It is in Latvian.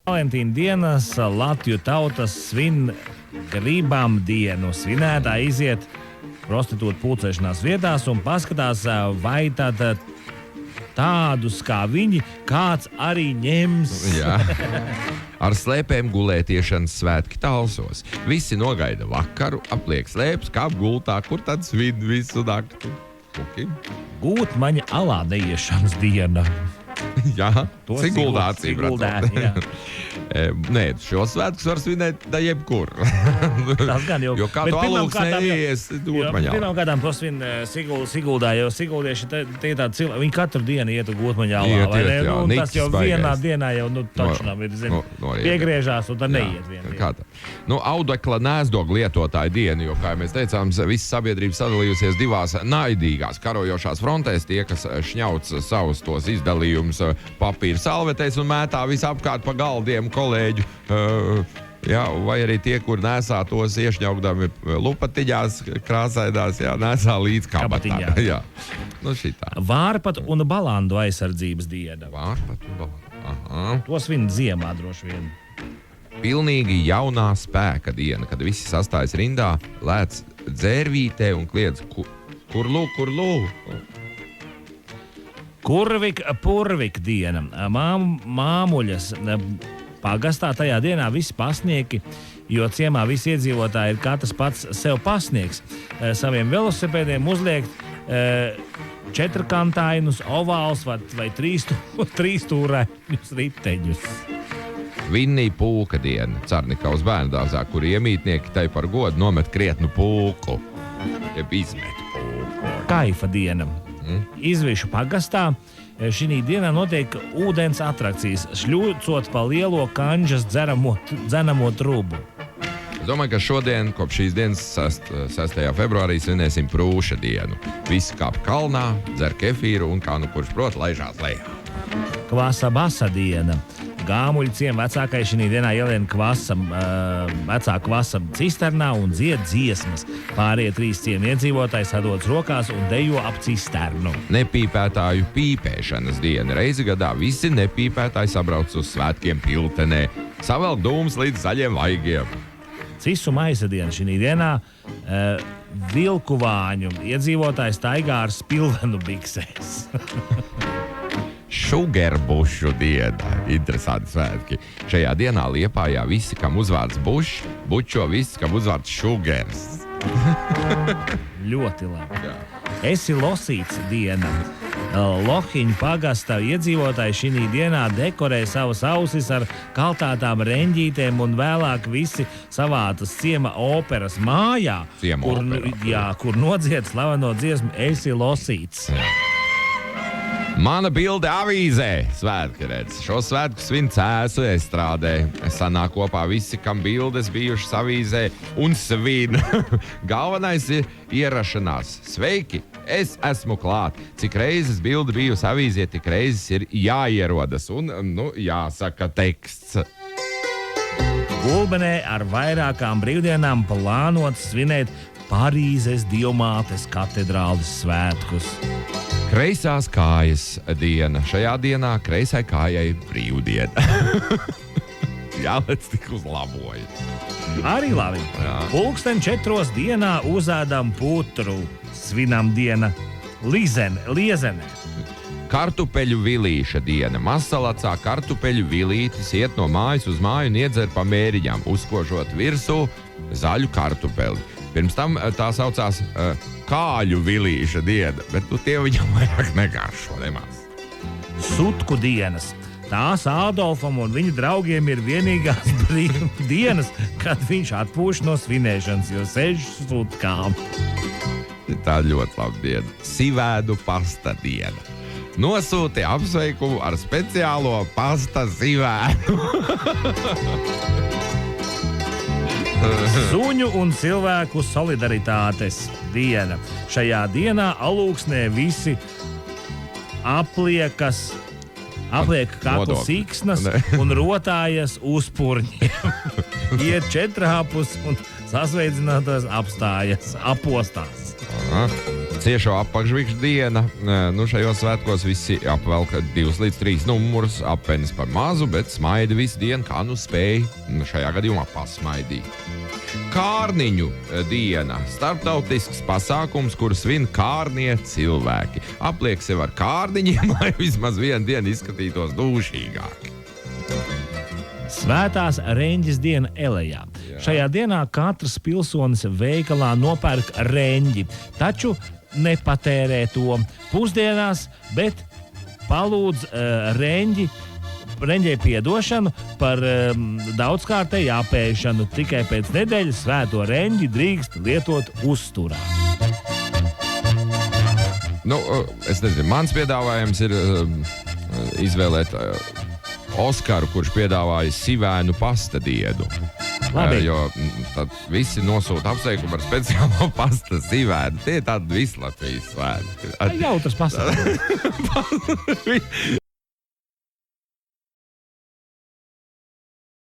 Valentīna dienas Latviju tautas svin gribam dienu. Svinētāji iziet prostitūtu pulcēšanās vietās un paskatās, vai tad tādus kā viņi kāds arī ņems. Jā. Ar slēpēm gulētiešanas svētki Talsos. Visi nogaida vakaru, apliek slēpes, kāp gultā, kur tad svin visu nakti. Gūtmaņa alā neiešanas diena. Jā, Siguldā. Nē, šo svētkus var svinēt da jebkur. Tas gan jau. Jo kā tu alūks neies Gūtmaņā. Pirmām kādām to svin Siguldā, jo sigultieši tie tādi cilvēki, viņi katru dienu iet Gūtmaņā alā, vai ne? Un tas jau vienā dienā jau, tačnām ir, piegriežās un tad neiet vienu dienu. Audekla nēsdog lietotāju dienu, jo, kā mēs teicām, visa sabiedrība sadalījusies divās naidīgās karojošās frontēs, tie, kas šņauc savus tos izdalījumus papīra salvetēs un mētā visapkārt pa galdiem kolēģu, vai arī tie, kur nesā tos iešņaukdami lupatiņās krāsaidās, nesā līdz kabatām. Vārpatu un balandu aizsardzības diena. Vārpatu un balandu. To svin ziemā droši vien. Pilnīgi jaunā spēka diena, kad visi sastājas rindā, lēc dzērvītē un kliedz kurlū. Kurvik diena. Māmuļas pagastā tajā dienā visi pasnieki, jo ciemā visi iedzīvotāji ir katrs pats sev pasniegs. Saviem velosipēdiem uzliekt četrkantainus, ovāls vai trīstūrainus riteņus. Vinnija pūka diena, Carnikavas bērndārzā, kur iemītnieki tai par godu nomet krietnu pūku. Jeb izmet pūku. Kaifa diena. Izvišu pagastā šī dienā notiek ūdens atrakcijas, šļūcot pa lielo kanģas dzenamo trubu. Es domāju, ka šodien, kopš šīs dienas 6. februārī, svinēsim prūša dienu. Visi kāp kalnā, dzer kefīru un, kā kurš prot, laižās lejā. Kvasa basa diena. Gāmuļu ciema vecākai šī dienā ielien vecā kvasa cisternā un dzied dziesmas. Pārējie 3 ciema iedzīvotāji sadodas rokās un dejo ap cisternu. Nepīpētāju pīpēšanas diena. Reizi gadā visi nepīpētāji sabrauc uz svētkiem Piltenē. Savelk dūmus līdz zaļiem vaigiem. Cisu maisa diena šī dienā Vilkuvāņu iedzīvotāji staigā ar spilvenu biksēs. Šugerbušu diena. Interesanti svētki. Šajā dienā Liepājā visi, kam uzvārds Bušs, bučo visi, kam uzvārds Šugers. Ļoti labi. Jā. Esi losīts diena. Lohiņu pagasta iedzīvotāji šī dienā dekorē savas ausis ar kaltātām reņģītēm un vēlāk visi savātas ciema operas mājā, kur nodzied slaveno dziesmu Esi losīts. Jā. Mana bilde avīzē. Svētki redz. Šo svētku svin Cēsu estrādē. Sanāk kopā visi, kam bildes bijušas avīzē un svin. Galvenais ir ierašanās. Sveiki, es esmu klāt. Cik reizes bilde bijusi avīzē, tik reizes ir jāierodas un, jāsaka teksts. Gulbenē ar vairākām brīvdienām plānots svinēt Parīzes Dievmātes katedrāles svētkus. Kreisās kājas diena. Šajā dienā kreisai kājai brīvdiena. Jālec tik uzlaboja. Arī labi. Pulksten 4 dienā uzēdam putru. Svinam diena liezenē. Kartupeļu vilīša diena. Masalacā kartupeļu vilītis iet no mājas uz māju un iedzer pa mēriņām, uzkožot virsū zaļu kartupeli. Pirms tam tā saucās kāļu vilīša diena, bet tie viņam vairāk negaršo nemaz. Sutku dienas. Tās Ādolfam un viņa draugiem ir vienīgās dienas, kad viņš atpūš no svinēšanas, jo sēž sutkām. Tā ļoti laba diena. Sivēdu pasta diena. Nosūti apsveikumu ar speciālo pasta sivēdu. Suņu un cilvēku solidaritātes diena. Šajā dienā Alūksnē visi apliek kaklu siksnas un rotājas uzpurņiem. Iet četrāpus un sasveicinātās apostās. Ciešo apakšvikšu diena. Nu, šajos svētkos visi apvelk 2 līdz 3 numurus, apenis par mazu, bet smaida visu dienu, kā nu spēj šajā gadījumā pasmaidīt. Kārniņu diena – starptautisks pasākums, kuru svin kārnie cilvēki. Apliek sev ar kārniņiem, lai vismaz vienu dienu izskatītos dūšīgāk. Svētās reņģes diena Elejā. Šajā dienā katrs pilsonis veikalā nopērk reņģi, taču nepatērē to pusdienās, bet palūdz reņģei piedošanu par daudzkārtēju apēšanu. Tikai pēc nedēļas svēto reņģi drīkst lietot uzturā. Nu, es nezinu, mans piedāvājums ir izvēlēt Oskaru, kurš piedāvāja sivēnu pasta dienu. Labi. Jo tad visi nosūta apsveikumu ar speciālo pasta sivēnu. Tie ir tādi visi Latvijas svētki. Jautrs pasākums.